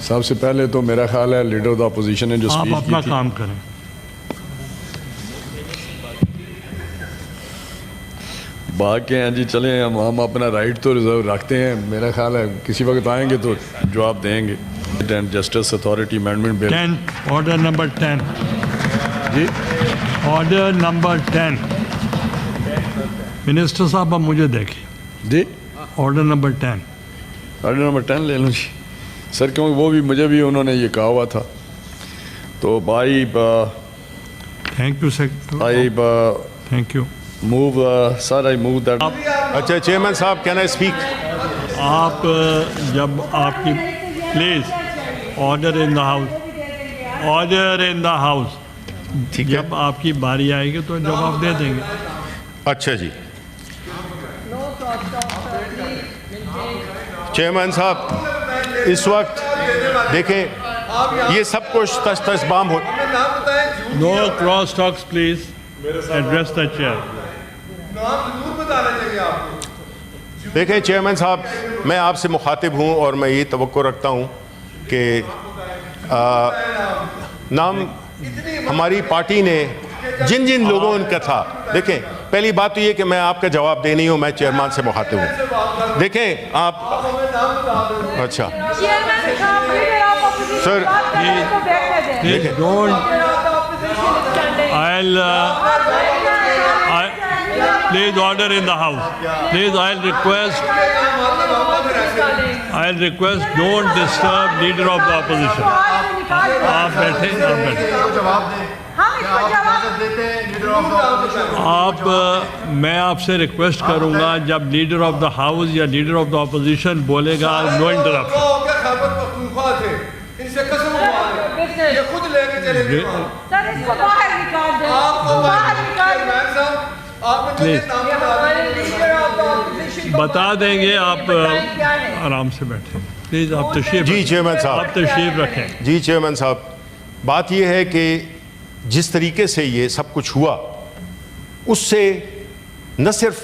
سب سے پہلے تو میرا خیال ہے لیڈر آف دا اپوزیشن نے جو آپ اسپیچ اپنا کی تھی، کام کریں. باقی ہیں جی چلیں ہم اپنا رائٹ تو ریزرو رکھتے ہیں. میرا خیال ہے کسی وقت آئیں گے تو جواب دیں گے. And justice authority amendment bill 10 order number 10 جی آرڈر نمبر 10 منسٹر صاحب اب مجھے دیکھیں. جی آرڈر نمبر 10 آرڈر نمبر 10 لے لوں جی سر، کیونکہ وہ بھی مجھے بھی انہوں نے یہ کہا ہوا تھا. تو بھائی thank you secretary. I thank you. Move sir I move that. اچھا چیئرمین صاحب کین آئی اسپیک؟ آپ جب آپ کی please order in the house, order in the house. ٹھیک ہے. جب آپ کی باری آئے گی تو جواب دے دیں گے. اچھا جی چیئرمین صاحب اس وقت دیکھیں یہ سب کچھ تش تش بام ہو. No cross talks please. Address the chair. دیکھیں چیئرمین صاحب میں آپ سے مخاطب ہوں اور میں یہ توقع رکھتا ہوں کہ نام ہماری پارٹی نے جن جن لوگوں ان کا تھا. دیکھیں پہلی بات تو یہ کہ میں آپ کا جواب دے نہیں ہوں، میں چیئرمین سے مخاطب ہوں. دیکھیں آپ اچھا sir please don't. Please order in the house. Please, I'll request don't disturb leader of the opposition. آپ بیٹھیں. میں آپ سے ریکویسٹ کروں گا جب لیڈر آف دا ہاؤس یا لیڈر آف دا اپوزیشن بولے گا نو انٹرپشن. بتا دیں گے. آپ آرام سے بیٹھیں پلیز. آپ تشریف جی چیئرمین صاحب. آپ تشریف رکھیں. جی چیئرمین صاحب بات یہ ہے کہ جس طریقے سے یہ سب کچھ ہوا اس سے نہ صرف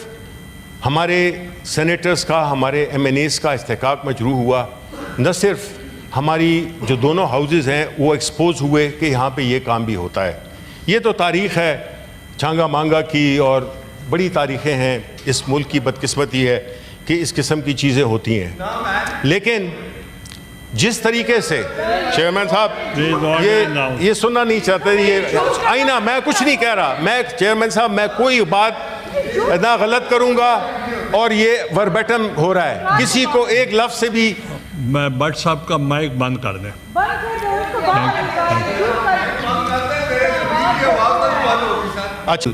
ہمارے سینیٹرز کا، ہمارے ایم این ایز کا استحقاق مجروح ہوا، نہ صرف ہماری جو دونوں ہاؤسز ہیں وہ ایکسپوز ہوئے کہ یہاں پہ یہ کام بھی ہوتا ہے. یہ تو تاریخ ہے چھانگا مانگا کی اور بڑی تاریخیں ہیں. اس ملک کی بدقسمتی ہے کہ اس قسم کی چیزیں ہوتی ہیں. لیکن جس طریقے سے چیئرمین صاحب یہ سننا نہیں چاہتے. یہ آئینہ میں کچھ نہیں کہہ رہا. میں چیئرمین صاحب میں کوئی بات نہ غلط کروں گا اور یہ وربیٹم ہو رہا ہے. کسی کو ایک لفظ سے بھی میں بٹ صاحب کا مائک بند کر دیں. اچھا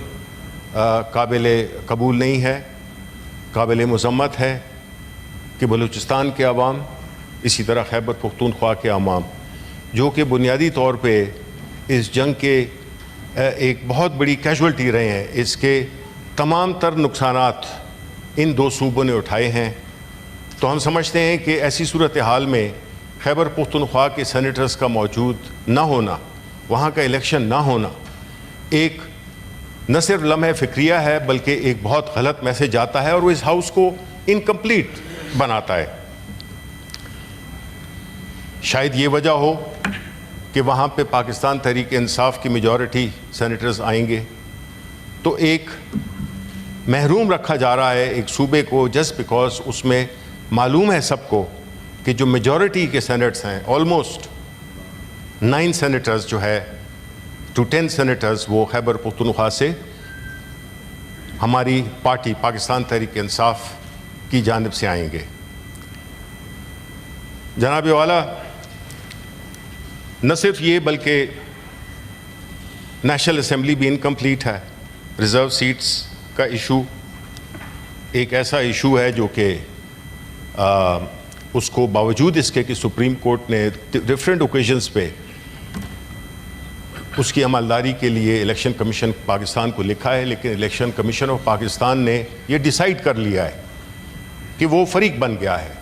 قابل قبول نہیں ہے، قابل مذمت ہے کہ بلوچستان کے عوام، اسی طرح خیبر پختونخوا کے عوام جو کہ بنیادی طور پہ اس جنگ کے ایک بہت بڑی کیجولٹی رہے ہیں، اس کے تمام تر نقصانات ان دو صوبوں نے اٹھائے ہیں. تو ہم سمجھتے ہیں کہ ایسی صورتحال میں خیبر پختونخوا کے سینیٹرز کا موجود نہ ہونا، وہاں کا الیکشن نہ ہونا ایک نہ صرف لمحہ فکریہ ہے بلکہ ایک بہت غلط میسج آتا ہے اور وہ اس ہاؤس کو انکمپلیٹ بناتا ہے. شاید یہ وجہ ہو کہ وہاں پہ پاکستان تحریک انصاف کی میجورٹی سینیٹرز آئیں گے تو ایک محروم رکھا جا رہا ہے ایک صوبے کو، جسٹ بیکاز اس میں معلوم ہے سب کو کہ جو میجورٹی کے سینیٹس ہیں آلموسٹ 9 سینیٹرز جو ہے ٹو 10 سینیٹرز وہ خیبر پختونخوا سے ہماری پارٹی پاکستان تحریک انصاف کی جانب سے آئیں گے. جناب والا نہ صرف یہ بلکہ نیشنل اسمبلی بھی انکمپلیٹ ہے. ریزرو سیٹس کا ایشو ایک ایسا ایشو ہے جو کہ اس کو باوجود اس کے کہ سپریم کورٹ نے ڈفرینٹ اوکیزنس پہ اس کی عملداری کے لیے الیکشن کمیشن پاکستان کو لکھا ہے، لیکن الیکشن کمیشن آف پاکستان نے یہ ڈیسائیڈ کر لیا ہے کہ وہ فریق بن گیا ہے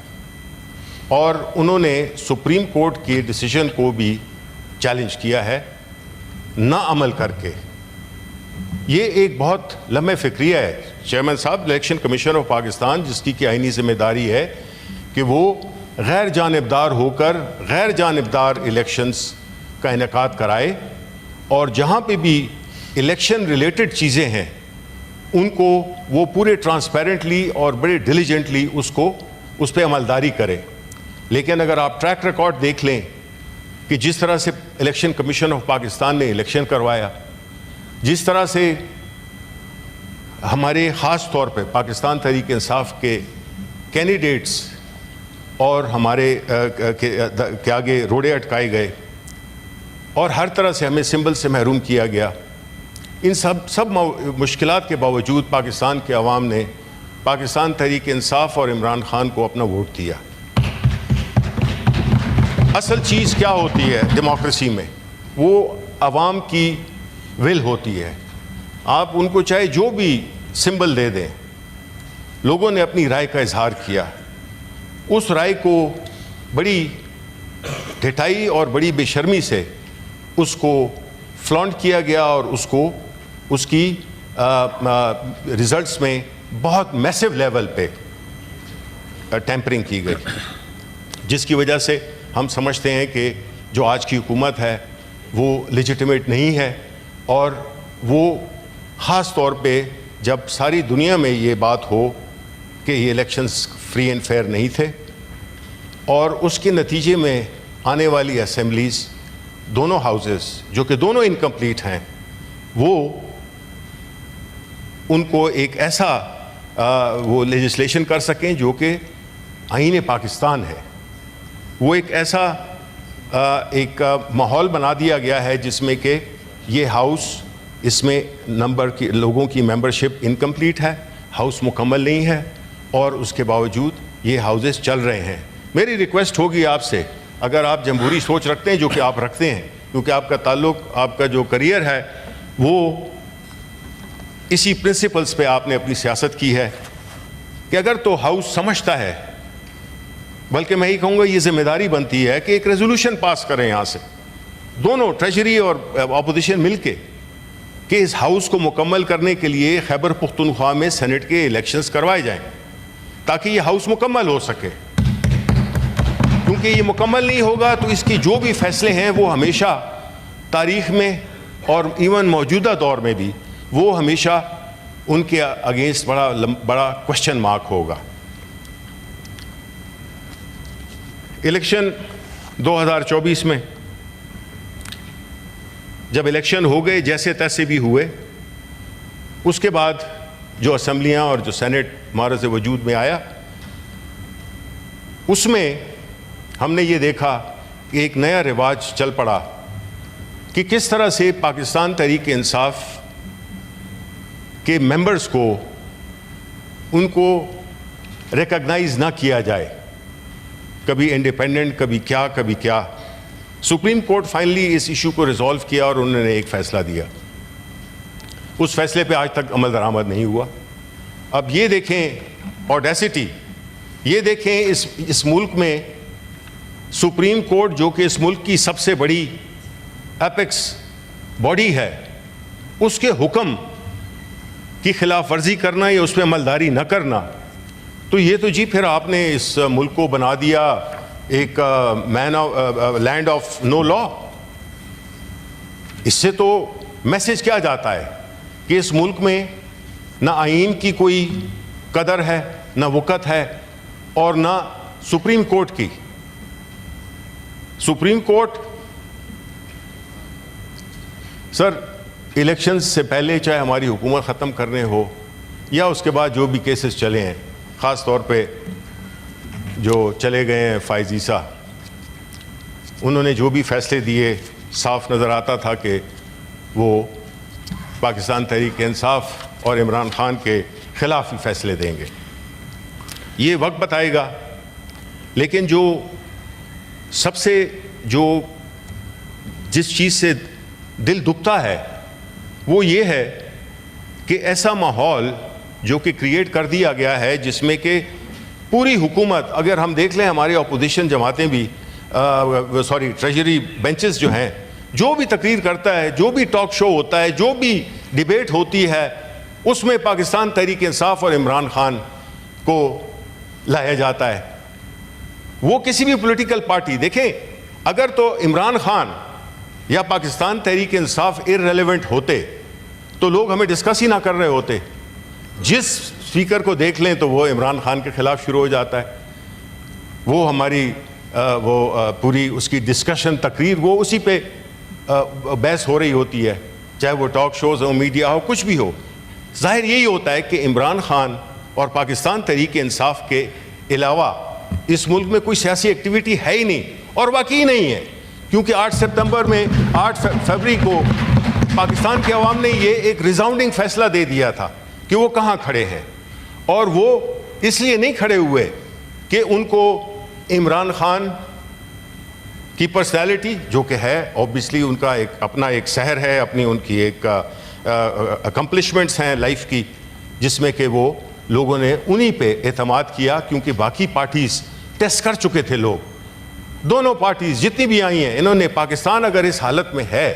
اور انہوں نے سپریم کورٹ کے ڈیسیژن کو بھی چیلنج کیا ہے نہ عمل کر کے. یہ ایک بہت لمحہ فکریہ ہے چیئرمین صاحب. الیکشن کمیشن آف پاکستان جس کی آئینی ذمہ داری ہے کہ وہ غیر جانبدار ہو کر غیر جانبدار الیکشنز کا انعقاد کرائے، اور جہاں پہ بھی الیکشن ریلیٹڈ چیزیں ہیں ان کو وہ پورے ٹرانسپیرنٹلی اور بڑے ڈیلیجنٹلی اس پہ عملداری کرے۔ لیکن اگر آپ ٹریک ریکارڈ دیکھ لیں کہ جس طرح سے الیکشن کمیشن آف پاکستان نے الیکشن کروایا، جس طرح سے ہمارے خاص طور پہ پاکستان تحریک انصاف کے کینڈیڈیٹس اور ہمارے کے آگے روڑے اٹکائے گئے اور ہر طرح سے ہمیں سمبل سے محروم کیا گیا، ان سب مشکلات کے باوجود پاکستان کے عوام نے پاکستان تحریک انصاف اور عمران خان کو اپنا ووٹ دیا۔ اصل چیز کیا ہوتی ہے ڈیموکریسی میں؟ وہ عوام کی ول ہوتی ہے۔ آپ ان کو چاہے جو بھی سمبل دے دیں، لوگوں نے اپنی رائے کا اظہار کیا، اس رائے کو بڑی ڈھٹائی اور بڑی بے شرمی سے اس کو فلانٹ کیا گیا اور اس کی ریزلٹس میں بہت میسو لیول پہ ٹیمپرنگ کی گئی، جس کی وجہ سے ہم سمجھتے ہیں کہ جو آج کی حکومت ہے وہ لیجیٹمیٹ نہیں ہے، اور وہ خاص طور پہ جب ساری دنیا میں یہ بات ہو کہ یہ الیکشنز فری اینڈ فیئر نہیں تھے، اور اس کے نتیجے میں آنے والی اسمبلیز دونوں ہاؤسز جو کہ دونوں انکمپلیٹ ہیں، وہ ان کو ایک ایسا وہ لیجسلیشن کر سکیں جو کہ آئین پاکستان ہے۔ وہ ایک ایسا ایک ماحول بنا دیا گیا ہے جس میں کہ یہ ہاؤس، اس میں نمبر کی لوگوں کی ممبرشپ انکمپلیٹ ہے، ہاؤس مکمل نہیں ہے، اور اس کے باوجود یہ ہاؤسز چل رہے ہیں۔ میری ریکویسٹ ہوگی آپ سے، اگر آپ جمہوری سوچ رکھتے ہیں جو کہ آپ رکھتے ہیں، کیونکہ آپ کا تعلق، آپ کا جو کریئر ہے وہ اسی پرنسپلز پہ آپ نے اپنی سیاست کی ہے، کہ اگر تو ہاؤس سمجھتا ہے، بلکہ میں ہی کہوں گا یہ ذمہ داری بنتی ہے کہ ایک ریزولوشن پاس کریں یہاں سے دونوں ٹریجری اور اپوزیشن مل کے، کہ اس ہاؤس کو مکمل کرنے کے لیے خیبر پختونخوا میں سینٹ کے الیکشنز کروائے جائیں تاکہ یہ ہاؤس مکمل ہو سکے، کیونکہ یہ مکمل نہیں ہوگا تو اس کی جو بھی فیصلے ہیں وہ ہمیشہ تاریخ میں اور ایون موجودہ دور میں بھی وہ ہمیشہ ان کے اگینسٹ بڑا کوشچن مارک ہوگا۔ الیکشن 2024 میں جب الیکشن ہو گئے جیسے تیسے بھی ہوئے، اس کے بعد جو اسمبلیاں اور جو سینٹ معرض وجود میں آیا، اس میں ہم نے یہ دیکھا کہ ایک نیا رواج چل پڑا کہ کس طرح سے پاکستان تحریک انصاف کے ممبرز کو ان کو ریکگنائز نہ کیا جائے، کبھی انڈیپینڈنٹ، کبھی کیا۔ سپریم کورٹ فائنلی اس ایشو کو ریزالو کیا اور انہوں نے ایک فیصلہ دیا، اس فیصلے پہ آج تک عمل درآمد نہیں ہوا۔ اب یہ دیکھیں آڈیسٹی، یہ دیکھیں اس ملک میں سپریم کورٹ جو کہ اس ملک کی سب سے بڑی ایپیکس باڈی ہے، اس کے حکم کی خلاف ورزی کرنا یا اس پہ عملداری نہ کرنا، تو یہ تو جی پھر آپ نے اس ملک کو بنا دیا ایک لینڈ آف نو لا۔ اس سے تو میسج کیا جاتا ہے کہ اس ملک میں نہ آئین کی کوئی قدر ہے، نہ وقت ہے، اور نہ سپریم کورٹ کی۔ سپریم کورٹ سر الیکشن سے پہلے چاہے ہماری حکومت ختم کرنے ہو یا اس کے بعد جو بھی کیسز چلے ہیں، خاص طور پہ جو چلے گئے ہیں فائز عیسیٰ، انہوں نے جو بھی فیصلے دیے صاف نظر آتا تھا کہ وہ پاکستان تحریک انصاف اور عمران خان کے خلاف ہی فیصلے دیں گے۔ یہ وقت بتائے گا، لیکن جو سب سے جس چیز سے دل دکھتا ہے وہ یہ ہے کہ ایسا ماحول جو کہ کریٹ کر دیا گیا ہے جس میں کہ پوری حکومت، اگر ہم دیکھ لیں ہماری اپوزیشن جماعتیں بھی ٹریجری بینچز جو ہیں، جو بھی تقریر کرتا ہے، جو بھی ٹاک شو ہوتا ہے، جو بھی ڈیبیٹ ہوتی ہے، اس میں پاکستان تحریک انصاف اور عمران خان کو لایا جاتا ہے۔ وہ کسی بھی پولیٹیکل پارٹی دیکھیں, اگر تو عمران خان یا پاکستان تحریک انصاف ارریلیونٹ ہوتے تو لوگ ہمیں ڈسکس ہی نہ کر رہے ہوتے. جس اسپیکر کو دیکھ لیں تو وہ عمران خان کے خلاف شروع ہو جاتا ہے, وہ ہماری وہ پوری اس کی ڈسکشن تقریر وہ اسی پہ بحث ہو رہی ہوتی ہے, چاہے وہ ٹاک شوز ہو, میڈیا ہو, کچھ بھی ہو. ظاہر یہی ہوتا ہے کہ عمران خان اور پاکستان تحریک انصاف کے علاوہ اس ملک میں کوئی سیاسی ایکٹیویٹی ہے ہی نہیں, اور واقعی نہیں ہے, کیونکہ 8 سپتمبر میں 8 فروری کو پاکستان کے عوام نے یہ ایک ریزاؤنڈنگ فیصلہ دے دیا تھا کہ وہ کہاں کھڑے ہیں, اور وہ اس لیے نہیں کھڑے ہوئے کہ ان کو عمران خان کی پرسنالٹی جو کہ ہے اوبیسلی ان کا ایک اپنا ایک سحر ہے, اپنی ان کی ایک اکمپلشمنٹس ہیں لائف کی, جس میں کہ وہ لوگوں نے انہی پہ اعتماد کیا, کیونکہ باقی پارٹیز ٹیسٹ کر چکے تھے لوگ. دونوں پارٹیز جتنی بھی آئی ہیں انہوں نے پاکستان اگر اس حالت میں ہے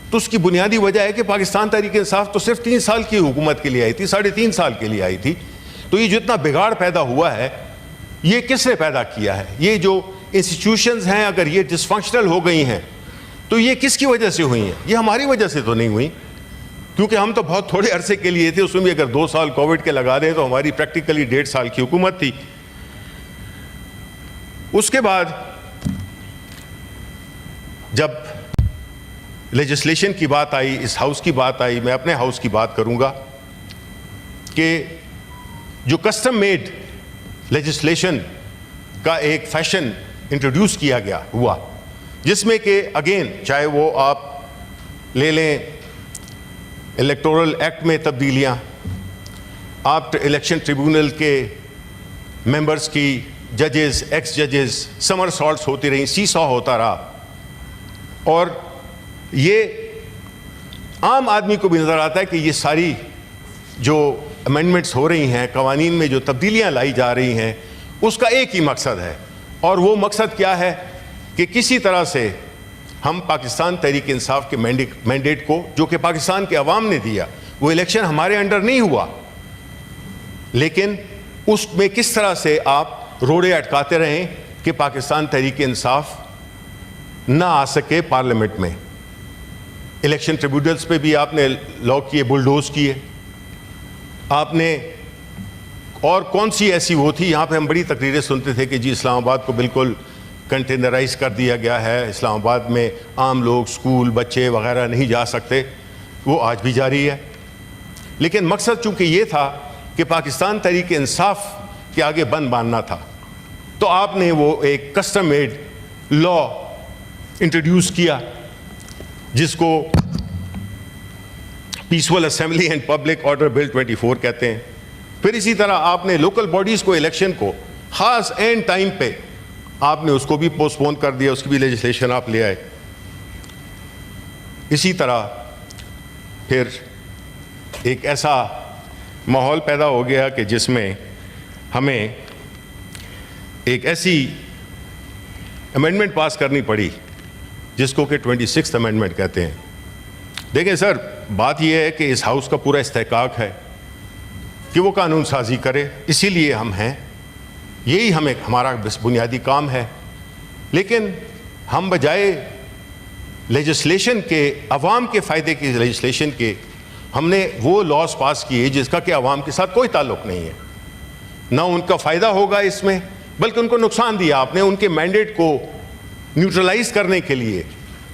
تو اس کی بنیادی وجہ ہے کہ پاکستان تحریک انصاف تو صرف 3 سال کی حکومت کے لیے آئی تھی, 3.5 سال کے لیے آئی تھی. تو یہ جتنا بگاڑ پیدا ہوا ہے یہ کس نے پیدا کیا ہے؟ یہ جو انسٹیٹیوشنز ہیں اگر یہ ڈس فنکشنل ہو گئی ہیں تو یہ کس کی وجہ سے ہوئی ہیں؟ یہ ہماری وجہ سے تو نہیں ہوئی, کیونکہ ہم تو بہت تھوڑے عرصے کے لیے تھے, اس میں بھی اگر 2 سال کووڈ کے لگا دیں تو ہماری پریکٹیکلی 1.5 سال کی حکومت تھی. اس کے بعد جب لیجسلیشن کی بات آئی, اس ہاؤس کی بات آئی, میں اپنے ہاؤس کی بات کروں گا کہ جو کسٹم میڈ لیجسلیشن کا ایک فیشن انٹروڈیوس کیا گیا ہوا, جس میں کہ اگین چاہے وہ آپ لے لیں الیکٹورل ایکٹ میں تبدیلیاں, آپ الیکشن ٹریبونل کے ممبرز کی ججز, ایکس ججز, سمر سالٹس ہوتی رہیں, سی سا ہوتا رہا, اور یہ عام آدمی کو بھی نظر آتا ہے کہ یہ ساری جو امینڈمنٹس ہو رہی ہیں, قوانین میں جو تبدیلیاں لائی جا رہی ہیں, اس کا ایک ہی مقصد ہے, اور وہ مقصد کیا ہے کہ کسی طرح سے ہم پاکستان تحریک انصاف کے مینڈیٹ کو جو کہ پاکستان کے عوام نے دیا, وہ الیکشن ہمارے انڈر نہیں ہوا, لیکن اس میں کس طرح سے آپ روڑے اٹکاتے رہیں کہ پاکستان تحریک انصاف نہ آ سکے پارلیمنٹ میں. الیکشن ٹریبیونلز پہ بھی آپ نے لا کیے, بلڈوز کیے آپ نے, اور کون سی ایسی وہ تھی, یہاں پہ ہم بڑی تقریریں سنتے تھے کہ جی اسلام آباد کو بالکل کنٹینرائز کر دیا گیا ہے, اسلام آباد میں عام لوگ, اسکول, بچے وغیرہ نہیں جا سکتے, وہ آج بھی جاری ہے. لیکن مقصد چونکہ یہ تھا کہ پاکستان تحریک انصاف کے آگے بند باندھنا تھا, تو آپ نے وہ ایک کسٹم میڈ لا انٹروڈیوس کیا جس کو peaceful assembly and public order bill 24 کہتے ہیں. پھر اسی طرح آپ نے لوکل باڈیز کو الیکشن کو خاص اینڈ ٹائم پہ آپ نے اس کو بھی پوسٹ پون کر دیا, اس کی بھی لیجسلیشن آپ لے آئے. اسی طرح پھر ایک ایسا ماحول پیدا ہو گیا کہ جس میں ہمیں ایک ایسی امینڈمنٹ پاس کرنی پڑی جس کو کہ 26th امینڈمنٹ کہتے ہیں. دیکھیں سر, بات یہ ہے کہ اس ہاؤس کا پورا استحقاق ہے کہ وہ قانون سازی کرے, اسی لیے ہم ہیں, یہی ہمارا بنیادی کام ہے. لیکن ہم بجائے لیجسلیشن کے, عوام کے فائدے کی لیجسلیشن کے, ہم نے وہ لاز پاس کیے جس کا کہ عوام کے ساتھ کوئی تعلق نہیں ہے, نہ ان کا فائدہ ہوگا اس میں بلکہ ان کو نقصان دیا آپ نے. ان کے مینڈیٹ کو نیوٹرلائز کرنے کے لیے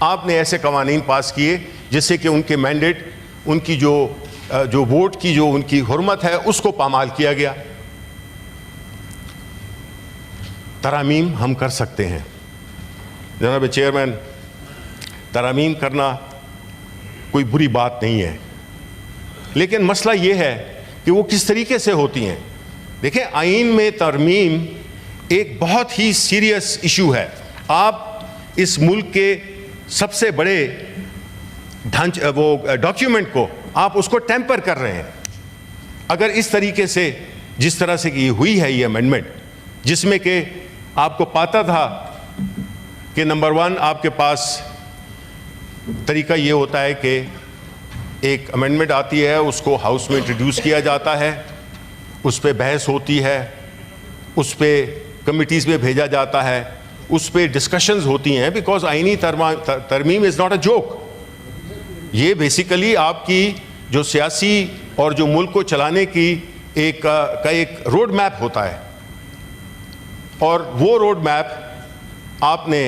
آپ نے ایسے قوانین پاس کیے جس سے کہ ان کے مینڈیٹ, ان کی جو ووٹ کی جو ان کی حرمت ہے اس کو پامال کیا گیا. ترامیم ہم کر سکتے ہیں جناب چیئرمین, ترامیم کرنا کوئی بری بات نہیں ہے, لیکن مسئلہ یہ ہے کہ وہ کس طریقے سے ہوتی ہیں. دیکھیں, آئین میں ترمیم ایک بہت ہی سیریس ایشو ہے. آپ اس ملک کے سب سے بڑے وہ ڈاکیومنٹ کو آپ اس کو ٹیمپر کر رہے ہیں. اگر اس طریقے سے جس طرح سے یہ ہوئی ہے یہ امینڈمنٹ, جس میں کہ آپ کو پاتا تھا کہ نمبر 1 آپ کے پاس طریقہ یہ ہوتا ہے کہ ایک امینڈمنٹ آتی ہے, اس کو ہاؤس میں انٹروڈیوس کیا جاتا ہے, اس پہ بحث ہوتی ہے, اس پہ کمیٹیز میں بھیجا جاتا ہے, اس پہ ڈسکشنز ہوتی ہیں, بیکاز آئینی ترمیم از ناٹ اے جوک. یہ بیسیکلی آپ کی جو سیاسی اور جو ملک کو چلانے کی ایک روڈ میپ ہوتا ہے, اور وہ روڈ میپ آپ نے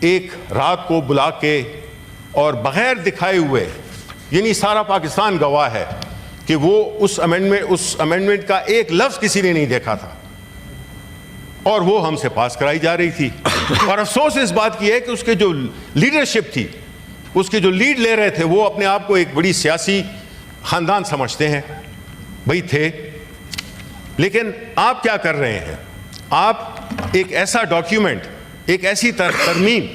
ایک رات کو بلا کے اور بغیر دکھائے ہوئے, یعنی سارا پاکستان گواہ ہے کہ وہ اس امینڈمنٹ کا ایک لفظ کسی نے نہیں دیکھا تھا, اور وہ ہم سے پاس کرائی جا رہی تھی. اور افسوس اس بات کی ہے کہ اس کے جو لیڈرشپ تھی, اس کے جو لیڈ لے رہے تھے, وہ اپنے آپ کو ایک بڑی سیاسی خاندان سمجھتے ہیں, بھائی تھے. لیکن آپ کیا کر رہے ہیں, آپ ایک ایسا ڈاکیومنٹ, ایک ایسی ترمیم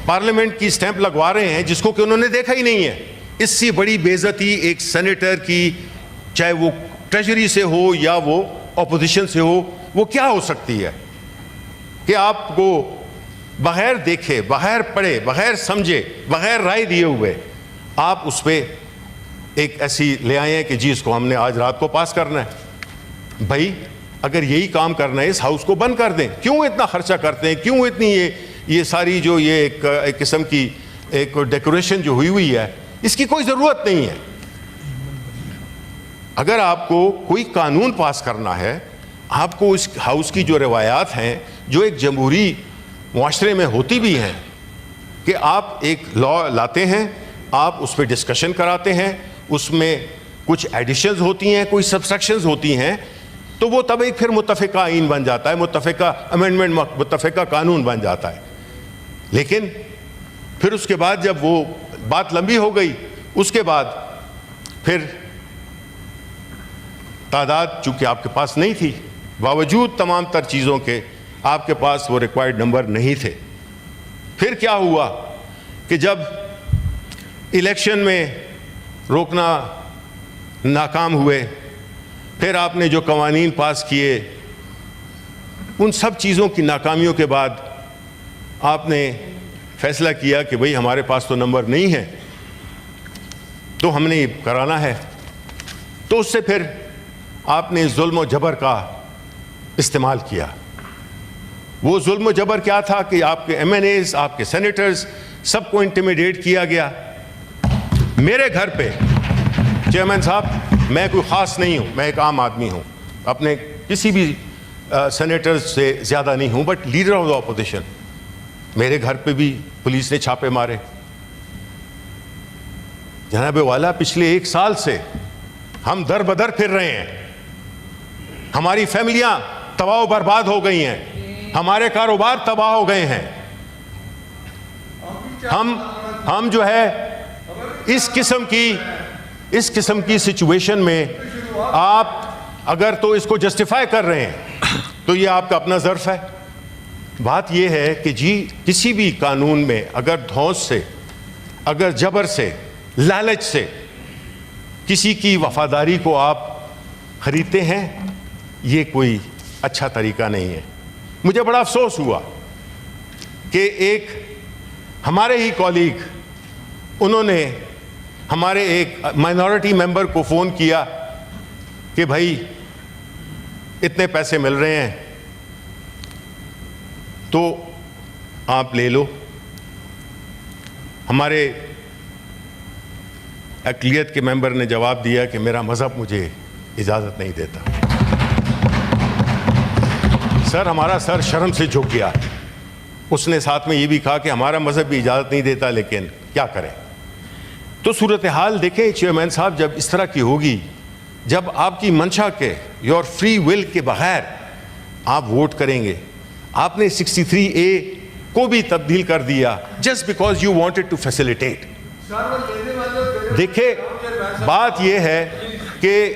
پارلیمنٹ کی سٹیمپ لگوا رہے ہیں جس کو کہ انہوں نے دیکھا ہی نہیں ہے. اس سے بڑی بے عزتی ایک سینیٹر کی, چاہے وہ ٹریجری سے ہو یا وہ اپوزیشن سے ہو, وہ کیا ہو سکتی ہے کہ آپ کو بغیر دیکھے, بغیر پڑھے, بغیر سمجھے, بغیر رائے دیے ہوئے آپ اس پہ ایک ایسی لے آئے ہیں کہ جی اس کو ہم نے آج رات کو پاس کرنا ہے. بھائی اگر یہی کام کرنا ہے اس ہاؤس کو بند کر دیں. کیوں اتنا خرچہ کرتے ہیں, کیوں اتنی یہ ساری جو یہ ایک قسم کی ایک ڈیکوریشن جو ہوئی ہے, اس کی کوئی ضرورت نہیں ہے. اگر آپ کو کوئی قانون پاس کرنا ہے, آپ کو اس ہاؤس کی جو روایات ہیں جو ایک جمہوری معاشرے میں ہوتی بھی ہیں, کہ آپ ایک لا لاتے ہیں, آپ اس پہ ڈسکشن کراتے ہیں, اس میں کچھ ایڈیشنز ہوتی ہیں, کوئی سبسٹرکشنز ہوتی ہیں, تو وہ تب ایک پھر متفقہ آئین بن جاتا ہے, متفقہ امینڈمنٹ, متفقہ قانون بن جاتا ہے. لیکن پھر اس کے بعد جب وہ بات لمبی ہو گئی, اس کے بعد پھر تعداد چونکہ آپ کے پاس نہیں تھی, باوجود تمام تر چیزوں کے آپ کے پاس وہ ریکوائرڈ نمبر نہیں تھے. پھر کیا ہوا کہ جب الیکشن میں روکنا ناکام ہوئے, پھر آپ نے جو قوانین پاس کیے, ان سب چیزوں کی ناکامیوں کے بعد آپ نے فیصلہ کیا کہ بھئی ہمارے پاس تو نمبر نہیں ہے, تو ہم نے یہ کرانا ہے. تو اس سے پھر آپ نے ظلم و جبر کا استعمال کیا. وہ ظلم و جبر کیا تھا کہ آپ کے ایم این ایز, آپ کے سینیٹرز, سب کو انٹیمیڈیٹ کیا گیا. میرے گھر پہ چیئرمین صاحب, میں کوئی خاص نہیں ہوں, میں ایک عام آدمی ہوں, اپنے کسی بھی سینیٹرز سے زیادہ نہیں ہوں, but leader of the opposition. میرے گھر پہ بھی پولیس نے چھاپے مارے. جناب والا, پچھلے 1 سال سے ہم در بدر پھر رہے ہیں, ہماری فیملیاں تباہ و برباد ہو گئی ہیں, ہمارے کاروبار تباہ ہو گئے ہیں. ہم جو ہے اس قسم کی سچویشن میں, آپ اگر تو اس کو جسٹیفائی کر رہے ہیں تو یہ آپ کا اپنا ظرف ہے. بات یہ ہے کہ جی کسی بھی قانون میں اگر دھونس سے, اگر جبر سے, لالچ سے کسی کی وفاداری کو آپ خریدتے ہیں, یہ کوئی اچھا طریقہ نہیں ہے. مجھے بڑا افسوس ہوا کہ ایک ہمارے ہی کولیگ, انہوں نے ہمارے ایک مائنورٹی ممبر کو فون کیا کہ بھائی اتنے پیسے مل رہے ہیں تو آپ لے لو. ہمارے اقلیت کے ممبر نے جواب دیا کہ میرا مذہب مجھے اجازت نہیں دیتا. سر, ہمارا سر شرم سے جھک گیا. اس نے ساتھ میں یہ بھی کہا کہ ہمارا مذہب بھی اجازت نہیں دیتا, لیکن کیا کریں. تو صورتحال دیکھیں چیئرمین صاحب, جب اس طرح کی ہوگی, جب آپ کی منشا کے, یور فری ول کے بغیر آپ ووٹ کریں گے. آپ نے 63A کو بھی تبدیل کر دیا just because you wanted to facilitate. دیکھیں بات یہ ہے کہ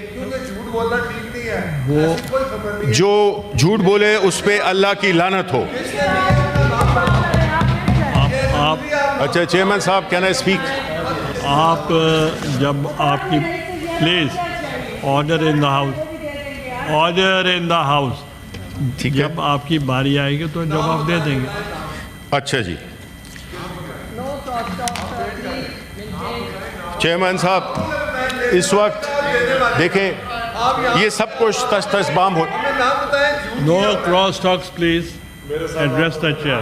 جو جھوٹ بولے اس پہ اللہ کی لعنت ہو. اچھا چیئرمین صاحب, کین آئی اسپیک؟ آپ جب آپ کی please order in the house, order in the house, جب آپ کی باری آئے گی تو جواب دے دیں گے. اچھا جی چیئرمین صاحب, اس وقت دیکھیں یہ سب کچھ تش تش بام ہو. No cross talks, please. Address the chair.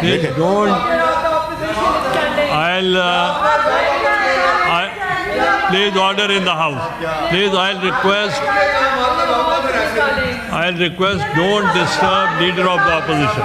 Please don't. Please order in the house. Please, I'll request don't disturb leader of the opposition.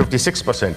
56%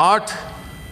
8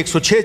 106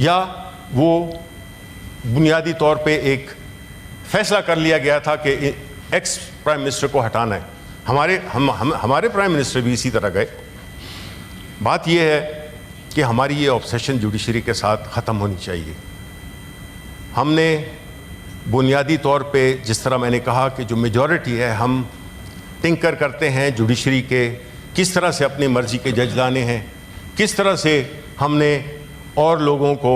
یا وہ بنیادی طور پہ ایک فیصلہ کر لیا گیا تھا کہ ایکس پرائم منسٹر کو ہٹانا ہے. ہمارے پرائم منسٹر بھی اسی طرح گئے. بات یہ ہے کہ ہماری یہ آبسیشن جوڈیشری کے ساتھ ختم ہونی چاہیے. ہم نے بنیادی طور پہ جس طرح میں نے کہا کہ جو میجورٹی ہے ہم ٹنکر کرتے ہیں جوڈیشری کے, کس طرح سے اپنی مرضی کے جج لانے ہیں, کس طرح سے ہم نے اور لوگوں کو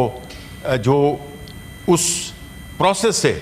جو اس پروسیس سے